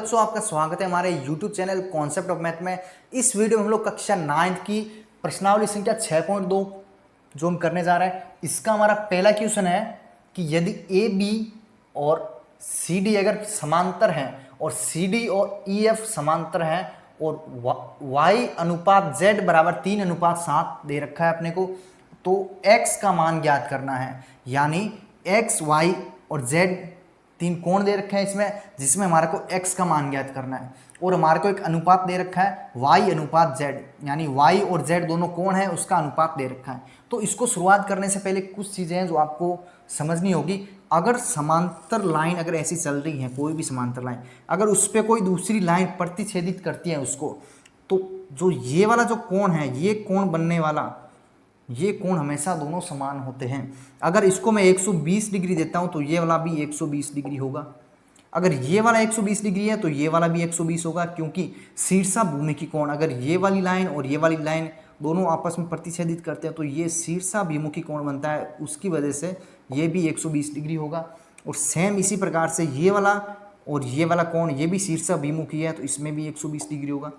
बच्चों, आपका स्वागत है हमारे YouTube channel concept of math में। इस वीडियो में हम लोग कक्षा 9 की प्रश्नावली संख्या 6.2 जो हम करने जा रहे हैं, इसका हमारा पहला क्वेश्चन है कि यदि ए बी और सी डी अगर समांतर हैं और सी डी और ई एफ समांतर हैं और y अनुपात z बराबर 3:7 दे रखा है अपने को, तो x का मान ज्ञात करना है। यानी x, y और z तीन कोण दे रखे हैं इसमें, जिसमें हमारे को x का मान ज्ञात करना है और हमारे को एक अनुपात दे रखा है y अनुपात z, यानी y और z दोनों कोण है उसका अनुपात दे रखा है। तो इसको शुरुआत करने से पहले कुछ चीज़ें हैं जो आपको समझनी होगी। अगर समांतर लाइन अगर ऐसी चल रही है, कोई भी समांतर लाइन अगर उस पर कोई दूसरी लाइन प्रतिच्छेदित करती है उसको, तो जो ये वाला जो कोण है, ये कोण बनने वाला, ये कोण हमेशा दोनों समान होते हैं। अगर इसको मैं 120 डिग्री देता हूं तो ये वाला भी 120 डिग्री होगा। अगर ये वाला 120 डिग्री है तो ये वाला भी 120 होगा, क्योंकि शीर्षाभिमुखी कोण, अगर ये वाली लाइन और ये वाली लाइन दोनों आपस में प्रतिच्छेदित करते हैं तो ये शीर्षाभिमुखी कोण बनता है, उसकी वजह से ये भी 120 डिग्री होगा। और सेम इसी प्रकार से ये वाला और ये वाला कोण, ये भी शीर्षाभिमुखी है तो इसमें भी 120 डिग्री होगा।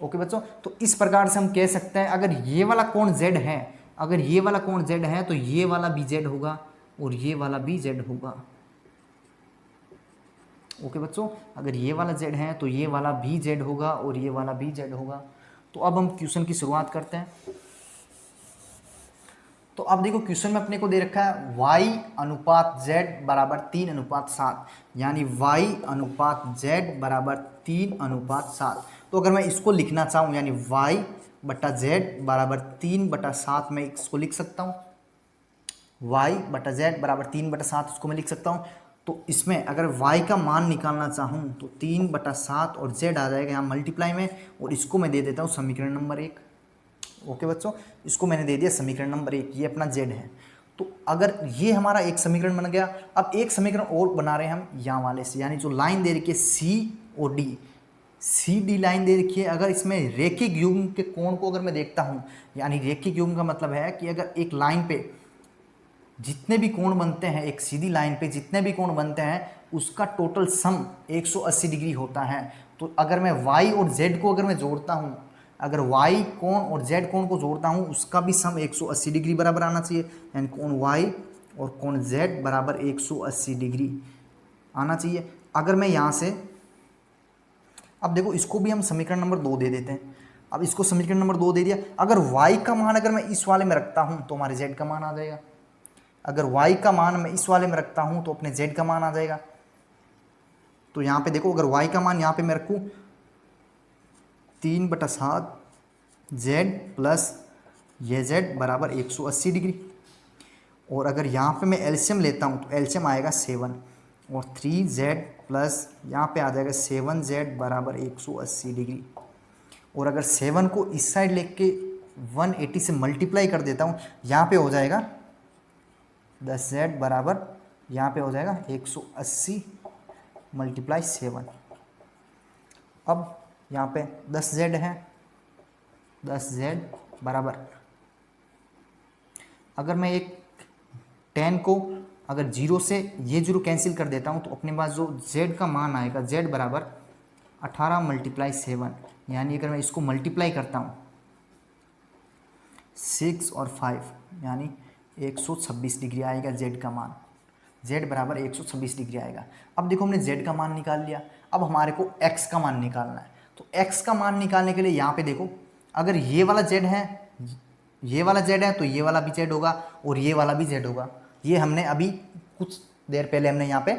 ओके बच्चों, तो इस प्रकार से हम कह सकते हैं अगर ये वाला कोण z है, अगर ये वाला कोण z है तो ये वाला भी z होगा और ये वाला भी z होगा। ओके बच्चों, अगर ये वाला z है तो ये वाला भी z होगा और ये वाला भी z होगा। तो अब हम क्वेश्चन की शुरुआत करते हैं। तो अब देखो, क्वेश्चन में अपने को दे रखा है y अनुपात z बराबर 3:7, यानी y अनुपात z बराबर 3:7। तो अगर मैं इसको लिखना चाहूँ, यानी y बटा z बराबर 3/7 मैं इसको लिख सकता हूँ। y बटा z बराबर 3/7 इसको मैं लिख सकता हूँ। तो इसमें अगर y का मान निकालना चाहूँ तो 3/7 और z आ जाएगा यहाँ मल्टीप्लाई में, और इसको मैं दे देता हूँ समीकरण नंबर 1। ओके बच्चों, इसको मैंने दे दिया समीकरण नंबर 1, ये अपना z है। तो अगर ये हमारा एक समीकरण बन गया, अब एक समीकरण और बना रहे हैं हम यहाँ वाले से, यानी जो लाइन दे रखी है C और D, सी डी लाइन दे रखी है। अगर इसमें रेखिक युग्म के कोण को अगर मैं देखता हूँ, यानी रेखिक युग्म का मतलब है कि अगर एक लाइन पे जितने भी कोण बनते हैं, एक सीधी लाइन पे जितने भी कोण बनते हैं उसका टोटल सम 180 डिग्री होता है। तो अगर मैं y और z को अगर मैं जोड़ता हूँ, अगर y कोण और z कोण को जोड़ता हूँ उसका भी सम 180 डिग्री बराबर आना चाहिए, यानी कोण y और कोण z बराबर 180 डिग्री आना चाहिए। अगर मैं यहाँ से, अब देखो इसको भी हम समीकरण नंबर 2 दे देते हैं। अब इसको समीकरण नंबर 2 दे दिया। अगर y का मान अगर मैं इस वाले में रखता हूँ तो हमारे z का मान आ जाएगा। अगर y का मान मैं इस वाले में रखता हूँ तो अपने z का मान आ जाएगा। तो यहाँ पे देखो, अगर y का मान यहाँ पे मैं रखूँ 3/7 z प्लस ये z बराबर 180 डिग्री, और अगर यहाँ पे मैं एलसीएम लेता हूँ तो एलसीएम आएगा 7 और 3z प्लस यहाँ पे आ जाएगा 7z बराबर 180 डिग्री। और अगर 7 को इस साइड लेके 180 से मल्टीप्लाई कर देता हूँ, यहाँ पे हो जाएगा 10z बराबर, यहाँ पे हो जाएगा 180 मल्टीप्लाई 7। अब यहाँ पे 10z है, 10z बराबर, अगर मैं एक 10 को अगर 0 से ये 0 कैंसिल कर देता हूँ तो अपने पास जो z का मान आएगा, z बराबर 18 मल्टीप्लाई 7, यानी अगर मैं इसको मल्टीप्लाई करता हूँ 6 और 5 यानी 126 डिग्री आएगा z का मान, z बराबर 126 डिग्री आएगा। अब देखो हमने z का मान निकाल लिया, अब हमारे को x का मान निकालना है। तो x का मान निकालने के लिए यहाँ पे देखो, अगर ये वाला z है, ये वाला z है तो ये वाला भी z होगा और ये वाला भी z होगा। ये हमने अभी कुछ देर पहले हमने यहाँ पे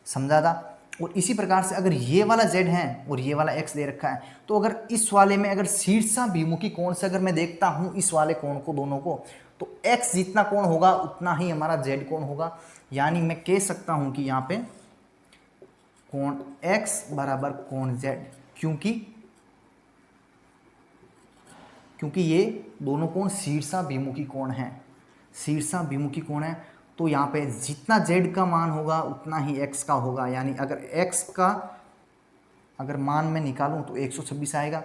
समझा था। और इसी प्रकार से अगर ये वाला z है और ये वाला x दे रखा है, तो अगर इस वाले में अगर शीर्षाभिमुखी कोण से अगर मैं देखता हूँ इस वाले कोण को, दोनों को, तो x जितना कोण होगा उतना ही हमारा z कोण होगा। यानी मैं कह सकता हूँ कि यहाँ पे कोण x बराबर कोण z, क्योंकि ये दोनों कोण शीर्षाभिमुखी कोण हैं, शीर्षाभिमुखी कोण है। तो यहाँ पे जितना z का मान होगा उतना ही x का होगा। यानी अगर x का अगर मान मैं निकालूं तो 126 आएगा,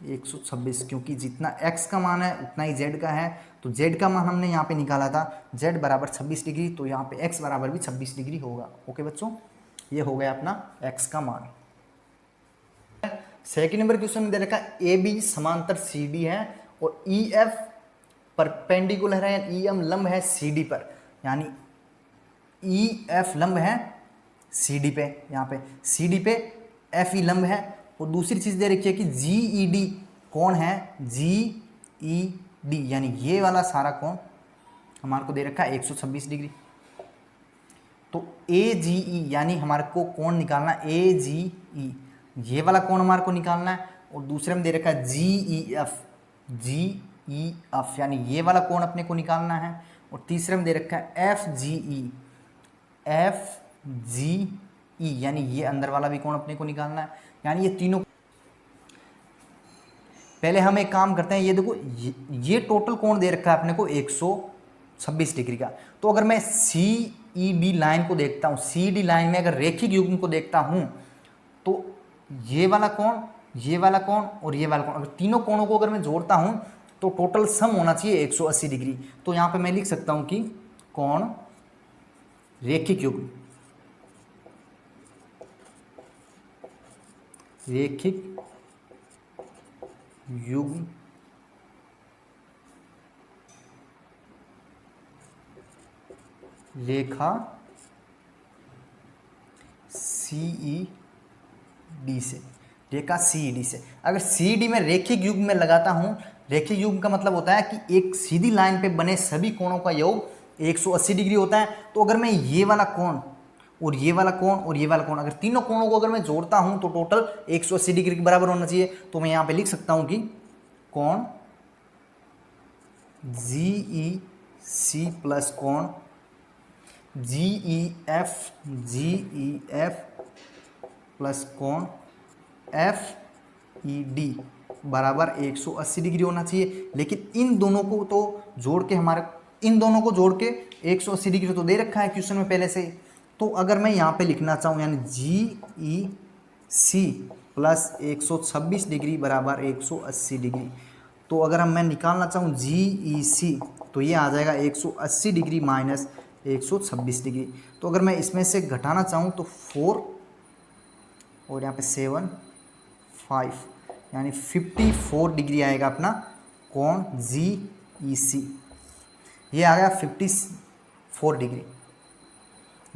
126, क्योंकि जितना x का मान है उतना ही z का है। तो z का मान हमने यहाँ पे निकाला था z बराबर 26 डिग्री, तो यहाँ पे x बराबर भी 26 डिग्री होगा। ओके बच्चों, ये हो गया अपना x का मान। सेकंड नंबर क्वेश्चन में दे रखा है ए बी समांतर सी डी है और ई एफ परपेंडिकुलर है, ई एम लंब है सी डी पर, यानी ई एफ लंब है सी डी पे, यहाँ पे सी डी पे एफ ई लंब है। और दूसरी चीज़ दे रखी है कि जी ई डी कौन है, जी ई डी यानी ये वाला सारा कोण हमारे को दे रखा है 126 डिग्री। तो ए जी ई यानी हमारे को कोण निकालना ए जी ई, ये वाला कोण हमारे को निकालना है। और दूसरे में दे रखा है जी ई एफ, जी ई एफ यानी ये वाला कोण अपने को निकालना है। और तीसरे में दे रखा है एफ जी ई, एफ जी ई यानी ये अंदर वाला भी कोण अपने को निकालना है। यानी ये तीनों, पहले हम एक काम करते हैं, ये देखो ये टोटल कोण दे रखा है अपने को 126 डिग्री का। तो अगर मैं सी ई डी लाइन को देखता हूँ, सी डी लाइन में अगर रेखिक युग्म को देखता हूँ तो ये वाला कोण, ये वाला कोण और ये वाला कोण, अगर तीनों कोणों को अगर मैं जोड़ता हूँ तो टोटल सम होना चाहिए 180 डिग्री। तो यहाँ पे मैं लिख सकता हूँ कि कोण रेखिक युग्म, रेखिक युग्म रेखा सीई डी से, रेखा सीई डी से। अगर सी डी में रेखिक युग्म में लगाता हूँ, रेखिक युग्म का मतलब होता है कि एक सीधी लाइन पे बने सभी कोणों का योग 180 डिग्री होता है। तो अगर मैं ये वाला कोण और ये वाला कोण और ये वाला कोण, अगर तीनों कोणों को अगर मैं जोड़ता हूँ तो टोटल 180 डिग्री के बराबर होना चाहिए। तो मैं यहाँ पे लिख सकता हूँ कि कोण जी ई सी प्लस कोण जी ई एफ प्लस कोण एफ ई डी बराबर 180 डिग्री होना चाहिए। लेकिन इन दोनों को तो जोड़ के इन दोनों को जोड़ के 180 डिग्री तो दे रखा है क्वेश्चन में पहले से ही। तो अगर मैं यहाँ पे लिखना चाहूँ यानी जी ई सी प्लस 126 डिग्री बराबर 180 डिग्री, तो अगर मैं निकालना चाहूँ जी ई सी तो ये आ जाएगा 180 डिग्री माइनस 126 डिग्री। तो अगर मैं इसमें से घटाना चाहूँ तो 4 और यहाँ पे 7 5 यानी 54 डिग्री आएगा अपना कोण जी ई सी। ये आ गया 54 डिग्री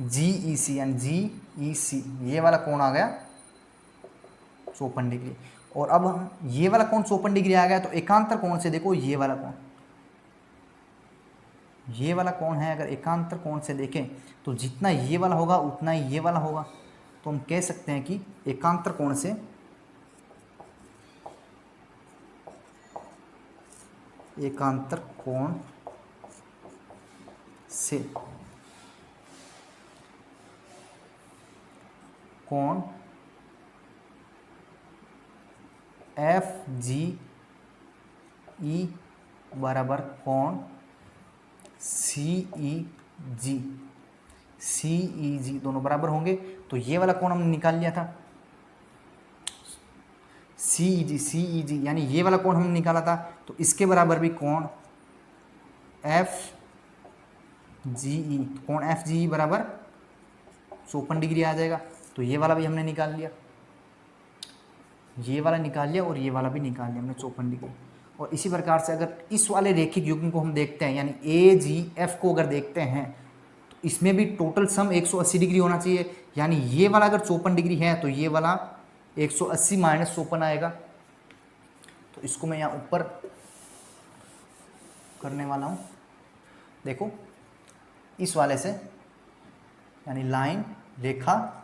जी ई सी यानी जी ई सी, ये वाला कोण आ गया 54 डिग्री। और अब हम ये वाला कोण 54 डिग्री आ गया तो एकांतर कोण से देखो ये वाला कोण, ये वाला कोण है, अगर एकांतर कोण से देखें तो जितना ये वाला होगा उतना ही ये वाला होगा। तो हम कह सकते हैं कि एकांतर कोण से कोण एफ जी ई बराबर कोण सी ई जी दोनों बराबर होंगे। तो ये वाला कोण हमने निकाल लिया था सी ई जी यानी ये वाला कोण हमने निकाला था। तो इसके बराबर भी कोण एफ जी ई बराबर 54 डिग्री आ जाएगा। तो ये वाला भी हमने निकाल लिया, ये वाला निकाल लिया और ये वाला भी निकाल लिया हमने 54 डिग्री। और इसी प्रकार से अगर इस वाले रेखिक युग्म को हम देखते हैं यानी ए जी एफ को अगर देखते हैं तो इसमें भी टोटल सम 180 डिग्री होना चाहिए। यानी ये वाला अगर 54 डिग्री है तो ये वाला 180 माइनस 54 आएगा। तो इसको मैं यहाँ ऊपर करने वाला हूँ। देखो इस वाले से यानी लाइन रेखा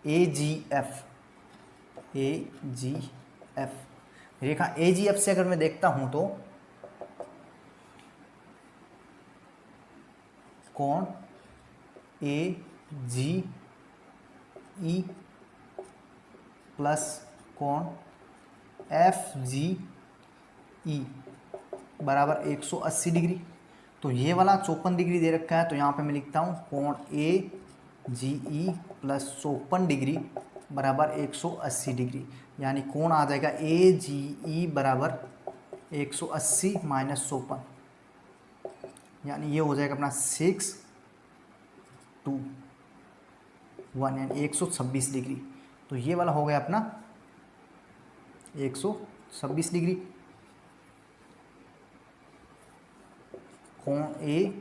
ए जी एफ रेखा ए जी एफ से अगर मैं देखता हूं तो कोण ए जी ई प्लस कोण एफ जी ई बराबर 180 डिग्री। तो ये वाला 54 डिग्री दे रखा है तो यहाँ पे मैं लिखता हूँ कोण ए जी ई प्लस 54 डिग्री बराबर 180 डिग्री। यानी कोण आ जाएगा ए जी ई बराबर 180 माइनस 54, यानी ये हो जाएगा अपना 6 2 1 यानी 126 डिग्री। तो तो ये वाला हो गया अपना 126 डिग्री। कोण ए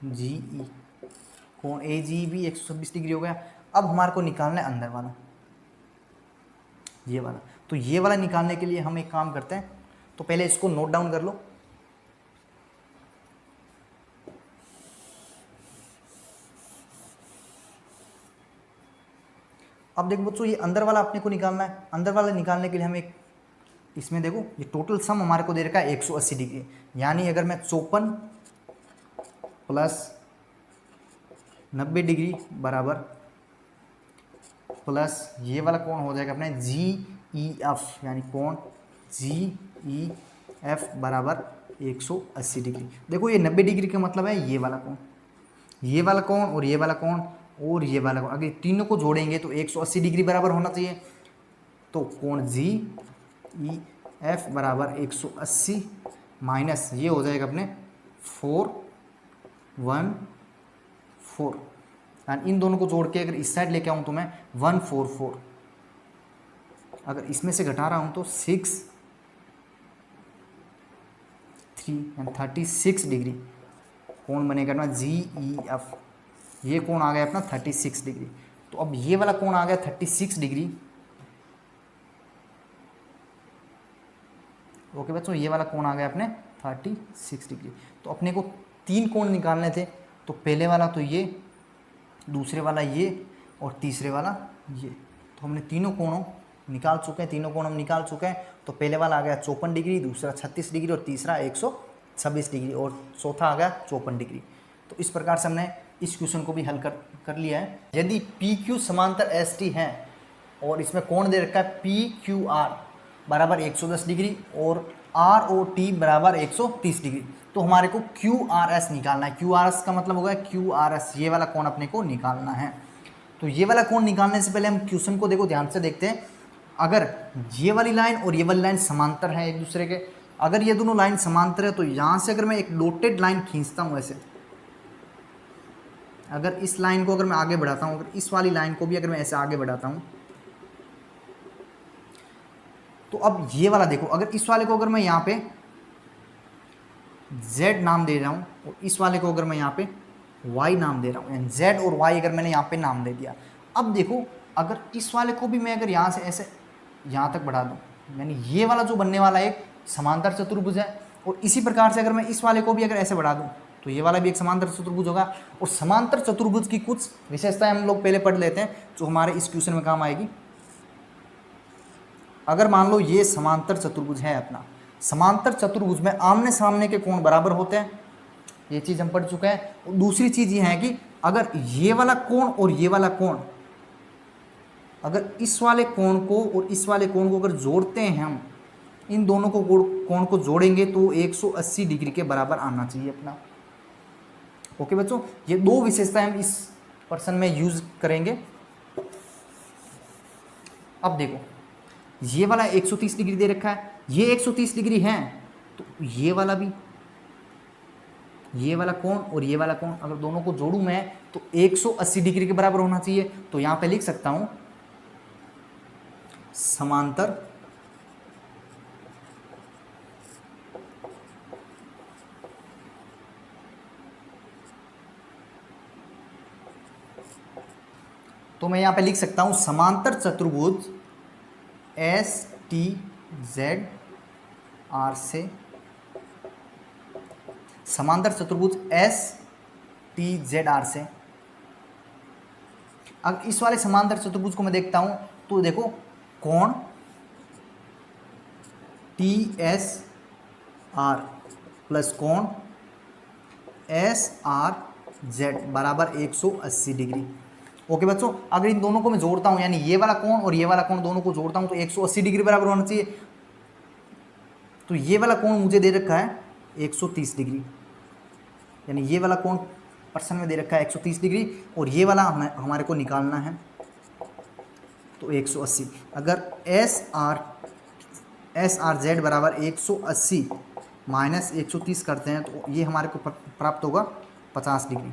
जी ई, कोण ए जी भी 126 डिग्री हो गया। अब हमारे को निकालना है अंदर वाला, ये वाला। तो ये वाला निकालने के लिए हम एक काम करते हैं, तो पहले इसको नोट डाउन कर लो। अब देखो बच्चों, ये अंदर वाला अपने को निकालना है। अंदर वाला निकालने के लिए हम एक, इसमें देखो ये टोटल सम हमारे को दे रखा है 180 डिग्री, यानी अगर मैं 54 प्लस 90 डिग्री बराबर प्लस ये वाला कोण हो जाएगा अपने जी ई एफ, यानी कोण जी ई एफ बराबर 180 डिग्री। देखो ये 90 डिग्री का मतलब है ये वाला कोण, ये वाला कोण और ये वाला कोण और ये वाला कोण, अगर तीनों को जोड़ेंगे तो 180 डिग्री बराबर होना चाहिए। तो कोण जी ई एफ बराबर 180 माइनस ये हो जाएगा अपने 414, एंड इन दोनों को जोड़ के अगर इस साइड लेके आऊँ तो मैं 144, अगर इसमें से घटा रहा हूँ तो 6 3 एंड 36 डिग्री कोण बनेगा अपना जी ई एफ। ये कोण आ गया अपना 36 डिग्री। तो अब ये वाला कोण आ गया 36 डिग्री। ओके बच्चों, ये वाला कोण आ गया अपने 36 डिग्री। तो अपने को 3 कोण निकालने थे, तो पहले वाला तो ये, दूसरे वाला ये और तीसरे वाला ये। तो हमने तीनों कोणों निकाल चुके हैं, तीनों कोण हम निकाल चुके हैं। तो पहले वाला आ गया 54 डिग्री, दूसरा 36 डिग्री और तीसरा 126 डिग्री और चौथा आ गया 54 डिग्री। तो इस प्रकार से हमने इस क्वेश्चन को भी हल कर लिया है। यदि पी क्यू समांतर एस टी है और इसमें कोण दे रखा है पी क्यू आर बराबर 110 डिग्री और आर ओ टी बराबर 130 डिग्री, तो हमारे को क्यू आर एस निकालना है। क्यू आर एस का मतलब होगा क्यू आर एस, ये वाला कोण अपने को निकालना है। तो ये वाला कोण निकालने से पहले हम क्वेश्चन को देखो ध्यान से देखते हैं। अगर ये वाली लाइन और ये वाली लाइन समांतर है एक दूसरे के, अगर ये दोनों लाइन समांतर है तो यहाँ से अगर मैं एक डॉटेड लाइन खींचता हूँ ऐसे, अगर इस लाइन को अगर मैं आगे बढ़ाता हूँ, अगर इस वाली लाइन को भी अगर मैं ऐसे आगे बढ़ाता हूँ, तो अब ये वाला देखो, अगर इस वाले को अगर मैं यहाँ पे Z नाम दे रहा हूँ और इस वाले को अगर मैं यहाँ पे Y नाम दे रहा हूँ, यानी Z और Y अगर मैंने यहाँ पे नाम दे दिया। अब देखो अगर इस वाले को भी मैं अगर यहाँ से ऐसे यहाँ तक बढ़ा दूँ, यानी ये वाला जो बनने वाला एक समांतर चतुर्भुज है, और इसी प्रकार से अगर मैं इस वाले को भी अगर ऐसे बढ़ा दूँ तो ये वाला भी एक समांतर चतुर्भुज होगा। और समांतर चतुर्भुज की कुछ विशेषताएं हम लोग पहले पढ़ लेते हैं जो हमारे इस क्वेश्चन में काम आएगी। अगर मान लो ये समांतर चतुर्भुज है अपना, समांतर चतुर्भुज में आमने सामने के कोण बराबर होते हैं, ये चीज़ हम पढ़ चुके हैं। और दूसरी चीज़ ये है कि अगर ये वाला कोण और ये वाला कोण, अगर इस वाले कोण को और इस वाले कोण को अगर जोड़ते हैं हम, इन दोनों को कोण को जोड़ेंगे तो 180 डिग्री के बराबर आना चाहिए अपना। ओके बच्चों, ये दो विशेषताएं हम इस पर्सन में यूज करेंगे। अब देखो ये वाला 130 डिग्री दे रखा है, ये 130 डिग्री है, तो ये वाला भी, ये वाला कोण और ये वाला कोण अगर दोनों को जोड़ूं मैं तो 180 डिग्री के बराबर होना चाहिए। तो यहां पे लिख सकता हूं समांतर तो मैं यहां पे लिख सकता हूं समांतर चतुर्भुज एस टी जेड आर से, समांतर चतुर्भुज एस टी जेड आर से। अब इस वाले समांतर चतुर्भुज को मैं देखता हूं तो देखो कोण टी एस आर प्लस कोण एस आर जेड बराबर 180 डिग्री। ओके बच्चों, अगर इन दोनों को मैं जोड़ता हूं, यानी ये वाला कोण और ये वाला कोण दोनों को जोड़ता हूं तो 180 डिग्री बराबर होना चाहिए। तो ये वाला कोण मुझे दे रखा है 130 डिग्री, यानी ये वाला कोण पर्सन में दे रखा है 130 डिग्री, और ये वाला हमारे को निकालना है तो 180। अगर एस आर जेड बराबर 180 माइनस 130 करते हैं तो ये हमारे को प्राप्त होगा 50 डिग्री,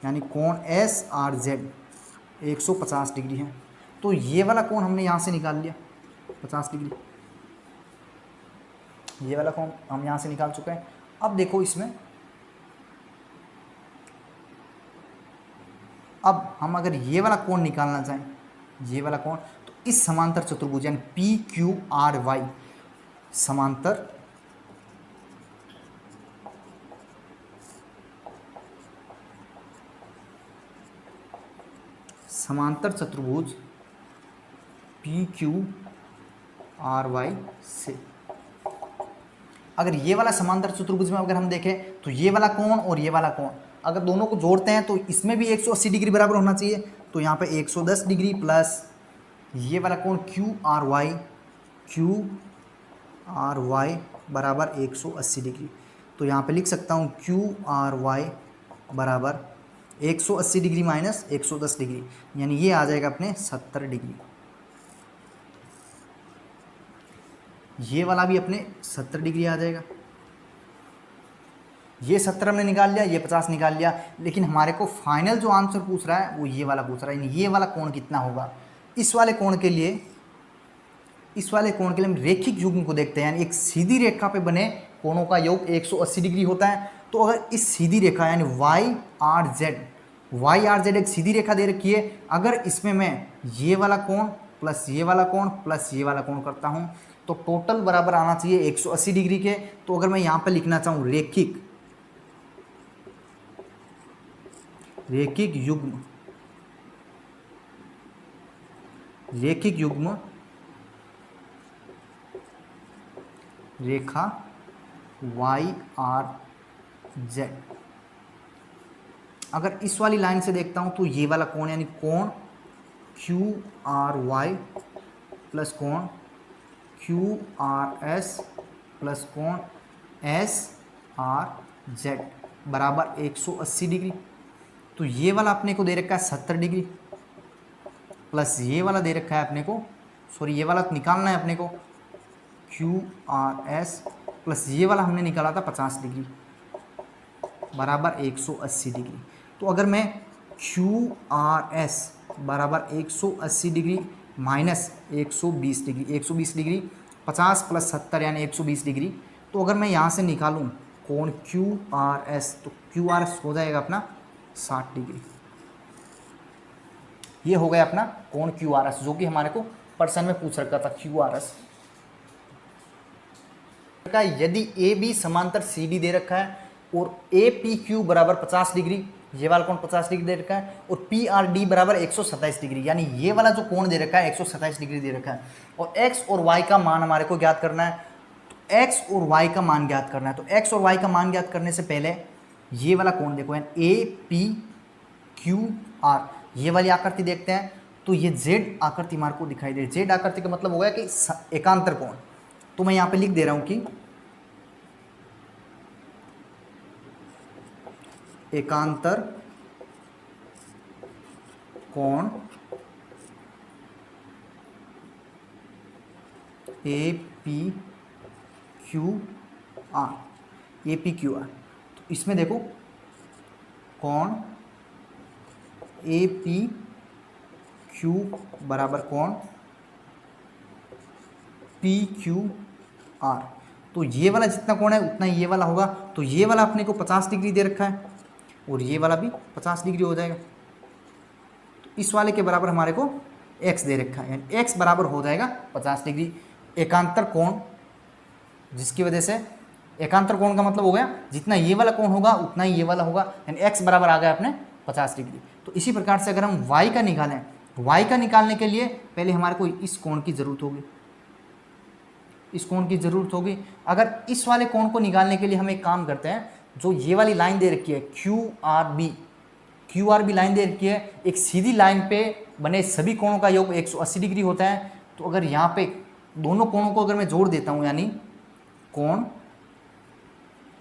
यानी कोण एस आर जेड 150 डिग्री है। तो ये वाला कोण हमने यहाँ से निकाल लिया 50 डिग्री, ये वाला कोण हम यहाँ से निकाल चुके हैं। अब देखो इसमें, अब हम अगर ये वाला कोण निकालना चाहें, ये वाला कोण, तो इस समांतर चतुर्भुज यानी पी क्यू आर वाई समांतर चतुर्भुज पी क्यू आर वाई से, अगर ये वाला समांतर चतुर्भुज में अगर हम देखें तो ये वाला कोण और ये वाला कोण अगर दोनों को जोड़ते हैं तो इसमें भी 180 डिग्री बराबर होना चाहिए। तो यहाँ पे 110 डिग्री प्लस ये वाला कोण क्यू आर वाई बराबर 180 डिग्री। तो यहाँ पे लिख सकता हूँ क्यू आर वाई बराबर 180 डिग्री माइनस 110 डिग्री, यानी ये आ जाएगा अपने 70 डिग्री। ये वाला भी अपने 70 डिग्री आ जाएगा। ये 70 हमने निकाल लिया, ये 50 निकाल लिया, लेकिन हमारे को फाइनल जो आंसर पूछ रहा है वो ये वाला पूछ रहा है, यानी ये वाला कोण कितना होगा। इस वाले कोण के लिए हम रेखिक युग्म को देखते हैं, यानी एक सीधी रेखा पे बने कोणों का योग 180 डिग्री होता है। तो अगर इस सीधी रेखा यानी वाई आर जेड एक सीधी रेखा दे रखी है, अगर इसमें मैं ये वाला कोण प्लस ये वाला कोण प्लस ये वाला कोण करता हूँ तो टोटल बराबर आना चाहिए 180 डिग्री के। तो अगर मैं यहाँ पर लिखना चाहूँ रेखिक युग्म रेखा वाई आर जेड, अगर इस वाली लाइन से देखता हूं तो ये वाला कोण यानी कोण क्यू आर वाई प्लस कोण क्यू आर एस प्लस कोण एस आर जेड बराबर 180 डिग्री। तो ये वाला अपने को दे रखा है 70 डिग्री प्लस ये वाला दे रखा है अपने को, सॉरी ये वाला निकालना है अपने को, क्यू आर एस प्लस ये वाला हमने निकाला था 50 डिग्री बराबर 180 डिग्री। तो अगर मैं क्यू आर एस बराबर 180 डिग्री माइनस 120 डिग्री 50 प्लस 70 यानी 120 डिग्री, तो अगर मैं यहाँ से निकालूँ कोण क्यू आर एस तो क्यू आर एस हो जाएगा अपना 60 डिग्री। ये हो गया अपना कोण क्यू आर एस, जो कि हमारे को पर्सन में पूछ रखा था क्यू आर एस का। यदि ए बी समांतर सी डी दे रखा है और ए पी क्यू बराबर 50 डिग्री, ये वाला कोण 50 डिग्री दे रखा है, और पी आर डी बराबर 127 डिग्री, यानी ये वाला जो कोण दे रखा है 127 डिग्री दे रखा है, और एक्स और वाई का मान हमारे को ज्ञात करना है। तो एक्स और वाई का मान ज्ञात करना है, तो एक्स और वाई का मान ज्ञात करने से पहले ये वाला कोण देखो, यानी ए पी क्यू आर, ये वाली आकृति देखते हैं। तो ये जेड आकृति हमारे को दिखाई दे रही है। जेड आकृति का मतलब हो गया कि एकांतर कोण। तो मैं यहाँ पे लिख दे रहा हूँ कि एकांतर कोण ए पी क्यू आर, तो इसमें देखो कोण ए पी क्यू बराबर कोण पी क्यू आर। तो ये वाला जितना कोण है उतना ये वाला होगा। तो ये वाला अपने को 50 डिग्री दे रखा है और ये वाला भी 50 डिग्री हो जाएगा। तो इस वाले के बराबर हमारे को x दे रखा है, यानी x बराबर हो जाएगा 50 डिग्री। एकांतर कोण, जिसकी वजह से एकांतर कोण का मतलब हो गया जितना ये वाला कोण होगा उतना ही ये वाला होगा, यानी x बराबर आ गया अपने 50 डिग्री। तो इसी प्रकार से अगर हम y का निकालें, y का निकालने के लिए पहले हमारे को इस कोण की ज़रूरत होगी, इस कोण की ज़रूरत होगी। अगर इस वाले कोण को निकालने के लिए हम एक काम करते हैं, जो ये वाली लाइन दे रखी है क्यू आर बी लाइन दे रखी है, एक सीधी लाइन पे बने सभी कोणों का योग 180 डिग्री होता है। तो अगर यहाँ पे दोनों कोणों को अगर मैं जोड़ देता हूँ, यानी कोण,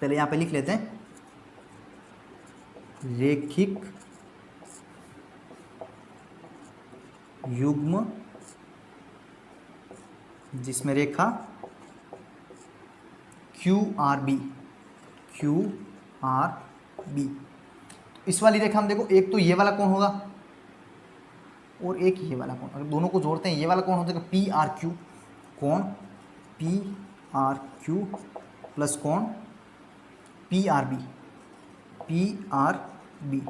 पहले यहाँ पे लिख लेते हैं रेखिक युग्म जिसमें रेखा क्यू आर बी। इस वाली रेखा हम देखो, एक तो ये वाला कोण होगा और एक ये वाला कोण। अगर दोनों को जोड़ते हैं ये वाला कोण हो जाएगा पी आर क्यू, कोण पी आर क्यू प्लस कोण P R B, P R B,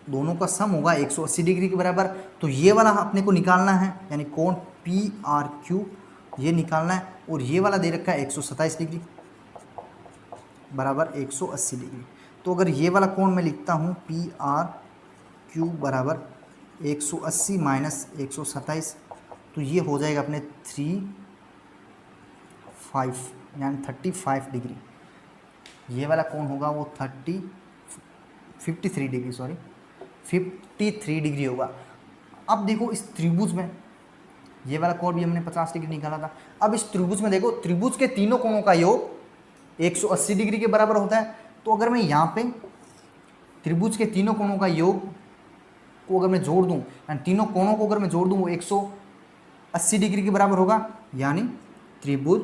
दोनों का सम होगा 180 डिग्री के बराबर। तो ये वाला अपने को निकालना है, यानी कोण पी आर क्यू ये निकालना है, और ये वाला दे रखा है 127 डिग्री बराबर 180 डिग्री। तो अगर ये वाला कोण मैं लिखता हूँ पी आर क्यू बराबर 180 माइनस 127, तो ये हो जाएगा अपने 35 यानी 35 डिग्री। ये वाला कोण होगा वो 53 डिग्री, सॉरी 53 डिग्री होगा। अब देखो इस त्रिभुज में ये वाला कोण भी हमने 50 डिग्री निकाला था। अब इस त्रिभुज में देखो, त्रिभुज के तीनों कोणों का योग 180 डिग्री के बराबर होता है। तो अगर मैं यहाँ पे त्रिभुज के तीनों कोणों का योग को अगर मैं जोड़ दूँ, यानी तीनों कोणों को अगर मैं जोड़ दूँ वो 180 डिग्री के बराबर होगा। यानी त्रिभुज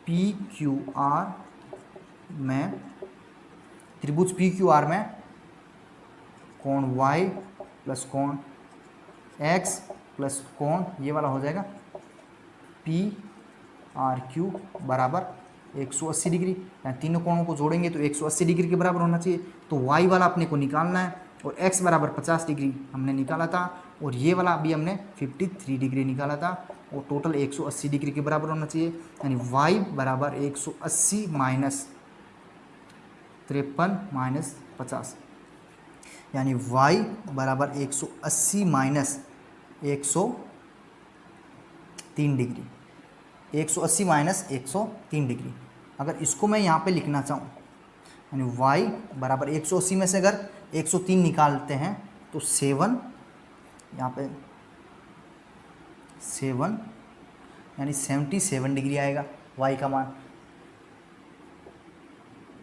पी क्यू आर में, त्रिभुज पी क्यू आर में कोण y प्लस कोण x प्लस कोण ये वाला हो जाएगा पी आर क्यू बराबर 180 डिग्री। यानी तीनों कोणों को जोड़ेंगे तो 180 डिग्री के बराबर होना चाहिए। तो y वाला अपने को निकालना है, और x बराबर 50 डिग्री हमने निकाला था, और ये वाला अभी हमने 53 डिग्री निकाला था, और टोटल 180 डिग्री के बराबर होना चाहिए। यानी y बराबर 180 माइनस 53 माइनस 50, यानी y बराबर 180 माइनस 103 डिग्री, 180 माइनस 103 डिग्री। अगर इसको मैं यहाँ पे लिखना चाहूँ, यानी y बराबर 180 में से अगर 103 निकालते हैं तो 7, यहाँ पे 7 यानी 77 डिग्री आएगा y का मान,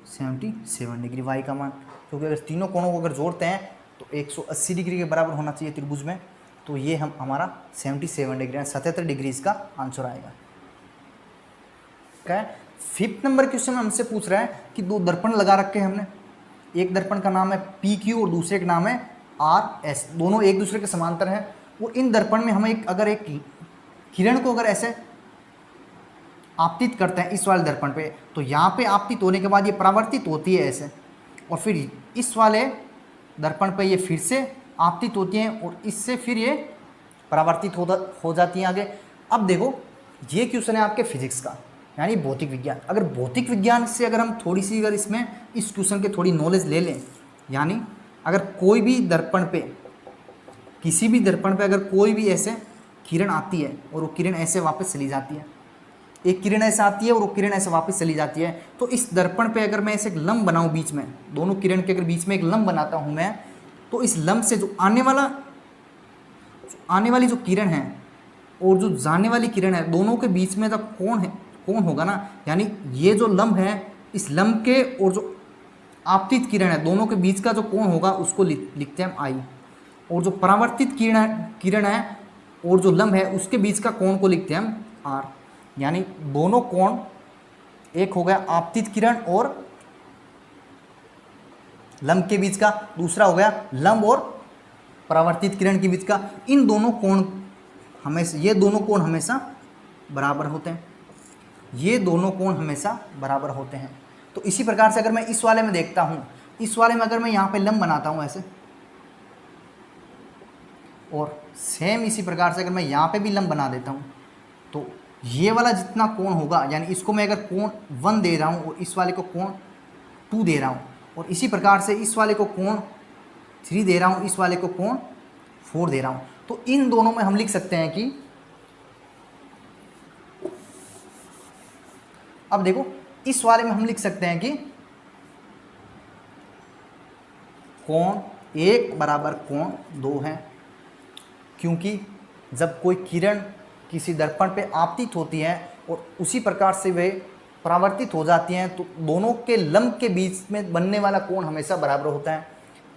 77 डिग्री y का मान। क्योंकि अगर तीनों कोणों को अगर जोड़ते हैं तो 180 डिग्री के बराबर होना चाहिए त्रिभुज में। तो ये हमारा 77 डिग्री, 77 डिग्री इसका आंसर आएगा। क्या 5th नंबर क्वेश्चन में हमसे पूछ रहा है कि दो दर्पण लगा रखे हैं हमने, एक दर्पण का नाम है पी क्यू और दूसरे का नाम है आर एस, दोनों एक दूसरे के समांतर हैं। और इन दर्पण में हमें अगर एक किरण को अगर ऐसे आपतित करते हैं इस वाले दर्पण पे, तो यहाँ पे आपतित होने के बाद ये परावर्तित होती है ऐसे, और फिर इस वाले दर्पण पे ये फिर से आपतित होती हैं, और इससे फिर ये परावर्तित हो जाती हैं आगे। अब देखो ये क्वेश्चन है आपके फिजिक्स का, यानी भौतिक विज्ञान। अगर भौतिक विज्ञान से अगर हम थोड़ी सी अगर इसमें इस क्वेश्चन के थोड़ी नॉलेज ले लें, यानी अगर कोई भी दर्पण पे, किसी भी दर्पण पे अगर कोई भी ऐसे किरण आती है और वो किरण ऐसे वापस चली जाती है, एक किरण ऐसे आती है और वो किरण ऐसे वापस चली जाती है, तो इस दर्पण पे अगर मैं ऐसे एक लंब बनाऊं बीच में, दोनों किरण के अगर बीच में एक लंब बनाता हूं मैं, तो इस लंब से जो आने वाली जो किरण है और जो जाने वाली किरण है, दोनों के बीच में जो कोण होगा ना, यानी ये जो लंब है, इस लंब के और जो आपतित किरण है दोनों के बीच का जो कोण होगा उसको लिखते हैं हम आई, और जो परावर्तित किरण है और जो लंब है उसके बीच का कोण को लिखते हैं हम आर। यानी दोनों कोण, एक हो गया आपतित किरण और लंब के बीच का, दूसरा हो गया लंब और परावर्तित किरण के बीच का। इन दोनों कोण हमेशा, ये दोनों कोण हमेशा बराबर होते हैं, ये दोनों कोण हमेशा बराबर होते हैं। तो इसी प्रकार से अगर मैं इस वाले में देखता हूं, इस वाले में अगर मैं यहाँ पे लंब बनाता हूं ऐसे, और सेम इसी प्रकार से अगर मैं यहाँ पे भी लंब बना देता हूं, तो ये वाला जितना कोण होगा, यानी इसको मैं अगर कोण 1 दे रहा हूँ और इस वाले को कोण 2 दे रहा हूँ, और इसी प्रकार से इस वाले को कोण 3 दे रहा हूँ, इस वाले को कोण 4 दे रहा हूँ, तो इन दोनों में हम लिख सकते हैं कि, अब देखो इस वाले में हम लिख सकते हैं कि कोण 1 बराबर कोण 2 है, क्योंकि जब कोई किरण किसी दर्पण पे आपतित होती है और उसी प्रकार से वे परावर्तित हो जाती हैं, तो दोनों के लंब के बीच में बनने वाला कोण हमेशा बराबर होता है।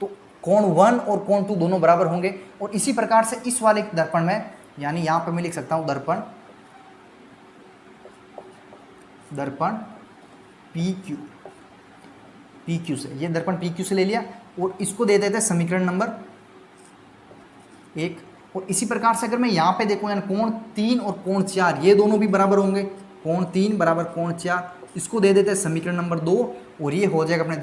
तो कोण 1 और कोण 2 दोनों बराबर होंगे। और इसी प्रकार से इस वाले दर्पण में, यानी यहाँ पे मैं लिख सकता हूँ दर्पण पी क्यू से, ये दर्पण पी क्यू से ले लिया, और इसको दे देते हैं समीकरण नंबर 1। और इसी प्रकार से अगर मैं यहाँ पे देखूँ यानी कोण 3 और कोण 4 ये दोनों भी बराबर होंगे, कोण 3 बराबर कोण 4, इसको दे देते हैं समीकरण नंबर 2 और ये हो जाएगा अपने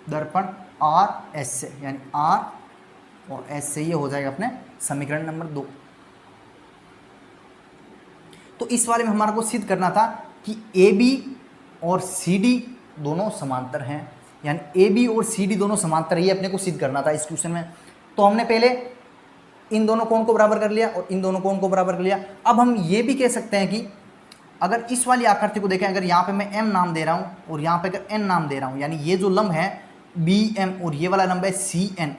दर्पण आर एस से, यानी आर और एस से ये हो जाएगा अपने समीकरण नंबर 2। तो इस वाले में हमारे को सिद्ध करना था कि ए बी और सी डी दोनों समांतर हैं, यानी ए बी और सी डी दोनों समांतर, ये अपने को सिद्ध करना था इस क्वेश्चन में। तो हमने पहले इन दोनों कोण को बराबर कर लिया और इन दोनों कोण को बराबर कर लिया। अब हम ये भी कह सकते हैं कि अगर इस वाली आकृति को देखें, अगर यहाँ पे मैं m नाम दे रहा हूँ और यहाँ पे अगर n नाम दे रहा हूँ, यानी ये जो लंब है BM और ये वाला लंब है CN,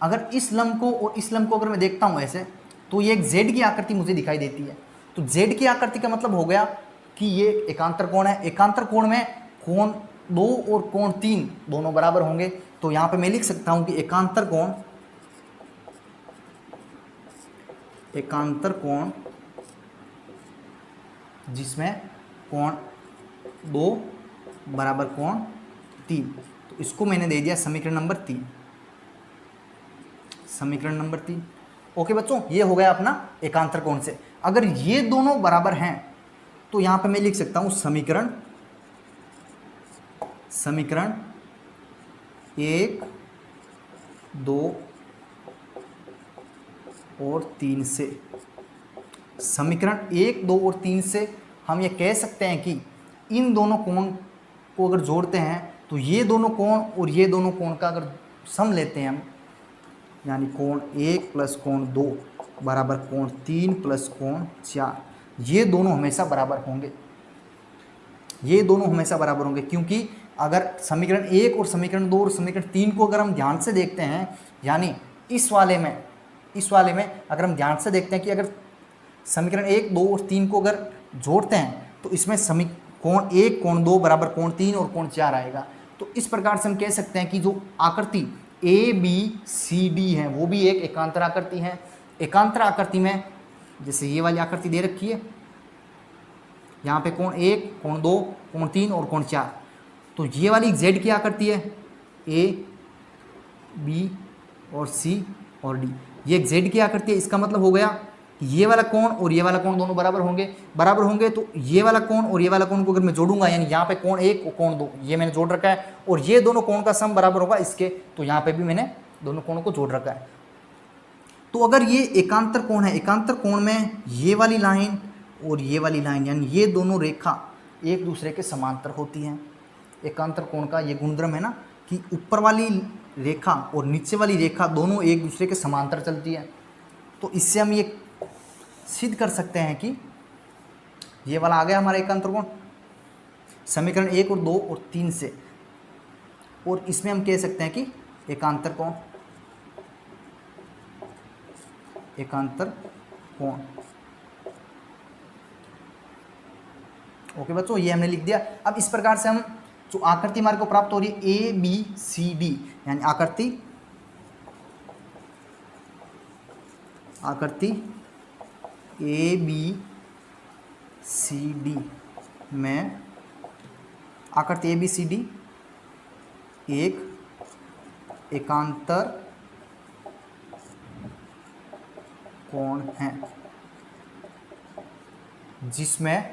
अगर इस लंब को और इस लंब को अगर मैं देखता हूँ ऐसे, तो ये एक Z की आकृति मुझे दिखाई देती है। तो Z की आकृति का मतलब हो गया कि ये एकांतर कोण है। एकांतर कोण में कोण 2 और कोण 3 दोनों बराबर होंगे। तो यहाँ पे मैं लिख सकता हूँ कि एकांतर कोण जिसमें कोण 2 बराबर कोण 3, तो इसको मैंने दे दिया समीकरण नंबर 3, समीकरण नंबर 3। ओके बच्चों, ये हो गया अपना एकांतर कोण से। अगर ये दोनों बराबर हैं तो यहाँ पे मैं लिख सकता हूँ समीकरण 1, 2 और 3 से, समीकरण 1, 2 और 3 से हम ये कह सकते हैं कि इन दोनों कोण को अगर जोड़ते हैं तो ये दोनों कोण और ये दोनों कोण का अगर सम लेते हैं हम, यानी कोण 1 प्लस कोण 2 बराबर कोण 3 प्लस कोण 4, ये दोनों हमेशा बराबर होंगे, ये दोनों हमेशा बराबर होंगे। क्योंकि अगर समीकरण 1 और समीकरण 2 और समीकरण 3 को अगर हम ध्यान से देखते हैं, यानी इस वाले में अगर हम ध्यान से देखते हैं कि अगर समीकरण 1, 2 और 3 को अगर जोड़ते हैं तो इसमें कोण 1, कोण 2 बराबर कोण 3 और कोण 4 आएगा। तो इस प्रकार से हम कह सकते हैं कि जो आकृति ए बी सी डी है वो भी एक एकांतर आकृति है। एकांतर आकृति में जैसे ये वाली आकृति दे रखी है, यहाँ पे कोण 1, कोण 2, कोण 3 और कोण 4, तो ये वाली Z की आकृति है, ए बी और सी और डी, ये एक Z की आकृति है। इसका मतलब हो गया ये वाला कोण और ये वाला कोण दोनों बराबर होंगे। तो ये वाला कोण और ये वाला कोण को अगर मैं जोड़ूंगा, यानी यहाँ पे कोण 1 और कोण 2 ये मैंने जोड़ रखा है, और ये दोनों कोण का सम बराबर होगा इसके, तो यहाँ पे भी मैंने दोनों कोणों को जोड़ रखा है। तो अगर ये एकांतर कोण है, एकांतर कोण में ये वाली लाइन और ये वाली लाइन, यानी ये दोनों रेखा एक दूसरे के समांतर होती हैं। एकांतर कोण का ये गुणधर्म है ना कि ऊपर वाली रेखा और नीचे वाली रेखा दोनों एक दूसरे के समांतर चलती है। तो इससे हम ये सिद्ध कर सकते हैं कि ये वाला आ गया हमारा एकांतर कोण समीकरण 1 और 2 और 3 से, और इसमें हम कह सकते हैं कि एकांतर कोण। ओके बच्चों, ये हमने लिख दिया। अब इस प्रकार से हम जो आकृति हमारे को प्राप्त हो रही है ए बी सी डी, यानी आकृति ए बी सी डी में आकृति ए बी सी डी एक एकांतर कोण है जिसमें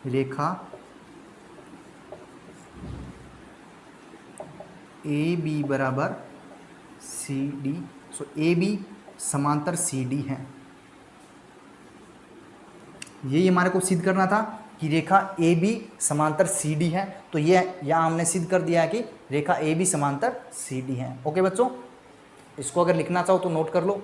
रेखा ए बी बराबर C D, so A B समांतर सी डी है। यही हमारे को सिद्ध करना था कि रेखा ए बी समांतर सी डी है। तो ये यहाँ हमने सिद्ध कर दिया है कि रेखा ए बी समांतर सी डी है। ओके बच्चों, इसको अगर लिखना चाहो तो नोट कर लो।